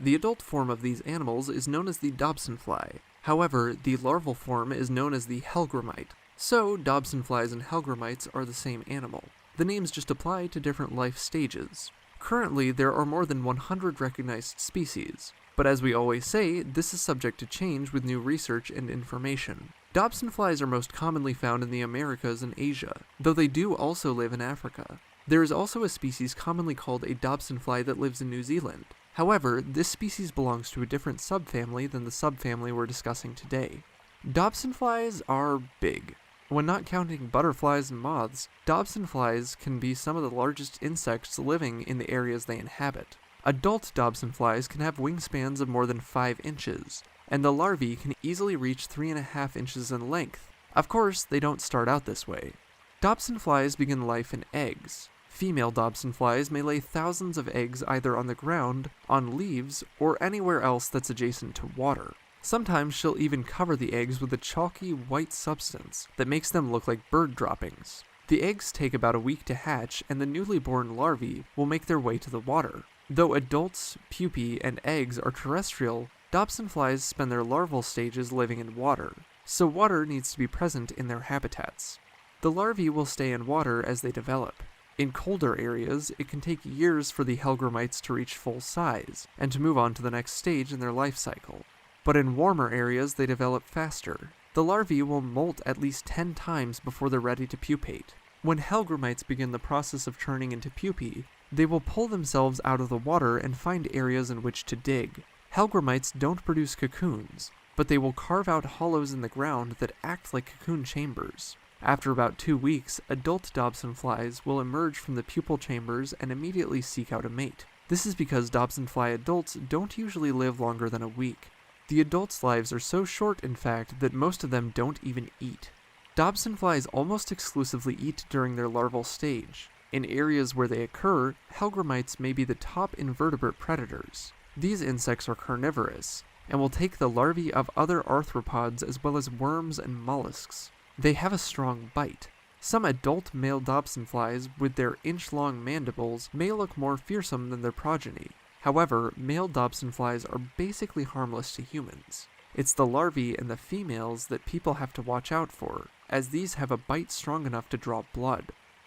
The adult form of these animals is known as the Dobsonfly. However, the larval form is known as the hellgrammite. So, Dobsonflies and hellgrammites are the same animal. The names just apply to different life stages. Currently, there are more than 100 recognized species, but as we always say, this is subject to change with new research and information. Dobsonflies are most commonly found in the Americas and Asia, though they do also live in Africa. There is also a species commonly called a Dobsonfly that lives in New Zealand. However, this species belongs to a different subfamily than the subfamily we're discussing today. Dobsonflies are big. When not counting butterflies and moths, Dobsonflies can be some of the largest insects living in the areas they inhabit. Adult Dobsonflies can have wingspans of more than 5 inches, and the larvae can easily reach 3.5 inches in length. Of course, they don't start out this way. Dobsonflies begin life in eggs. Female Dobsonflies may lay thousands of eggs either on the ground, on leaves, or anywhere else that's adjacent to water. Sometimes she'll even cover the eggs with a chalky white substance that makes them look like bird droppings. The eggs take about a week to hatch, and the newly born larvae will make their way to the water. Though adults, pupae, and eggs are terrestrial, Dobsonflies spend their larval stages living in water, so water needs to be present in their habitats. The larvae will stay in water as they develop. In colder areas, it can take years for the hellgrammites to reach full size, and to move on to the next stage in their life cycle. But in warmer areas, they develop faster. The larvae will molt at least 10 times before they're ready to pupate. When hellgrammites begin the process of turning into pupae, they will pull themselves out of the water and find areas in which to dig. Hellgrammites don't produce cocoons, but they will carve out hollows in the ground that act like cocoon chambers. After about 2 weeks, adult Dobsonflies will emerge from the pupal chambers and immediately seek out a mate. This is because Dobsonfly adults don't usually live longer than a week. The adults' lives are so short, in fact, that most of them don't even eat. Dobsonflies almost exclusively eat during their larval stage. In areas where they occur, hellgrammites may be the top invertebrate predators. These insects are carnivorous, and will take the larvae of other arthropods as well as worms and mollusks. They have a strong bite. Some adult male Dobsonflies with their inch-long mandibles may look more fearsome than their progeny. However, male Dobsonflies are basically harmless to humans. It's the larvae and the females that people have to watch out for, as these have a bite strong enough to draw blood.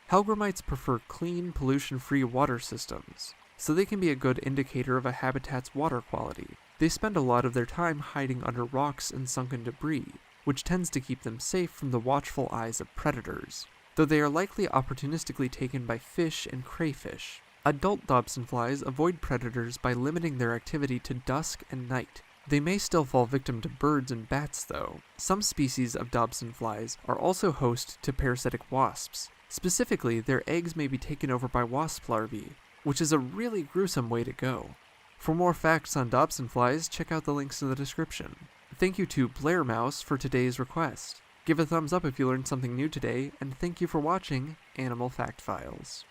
Hellgrammites prefer clean, pollution-free water systems, so they can be a good indicator of a habitat's water quality. They spend a lot of their time hiding under rocks and sunken debris, which tends to keep them safe from the watchful eyes of predators, though they are likely opportunistically taken by fish and crayfish. Adult Dobsonflies avoid predators by limiting their activity to dusk and night. They may still fall victim to birds and bats, though. Some species of Dobsonflies are also host to parasitic wasps. Specifically, their eggs may be taken over by wasp larvae, which is a really gruesome way to go. For more facts on Dobsonflies, check out the links in the description. Thank you to Blair Mouse for today's request. Give a thumbs up if you learned something new today, and thank you for watching Animal Fact Files.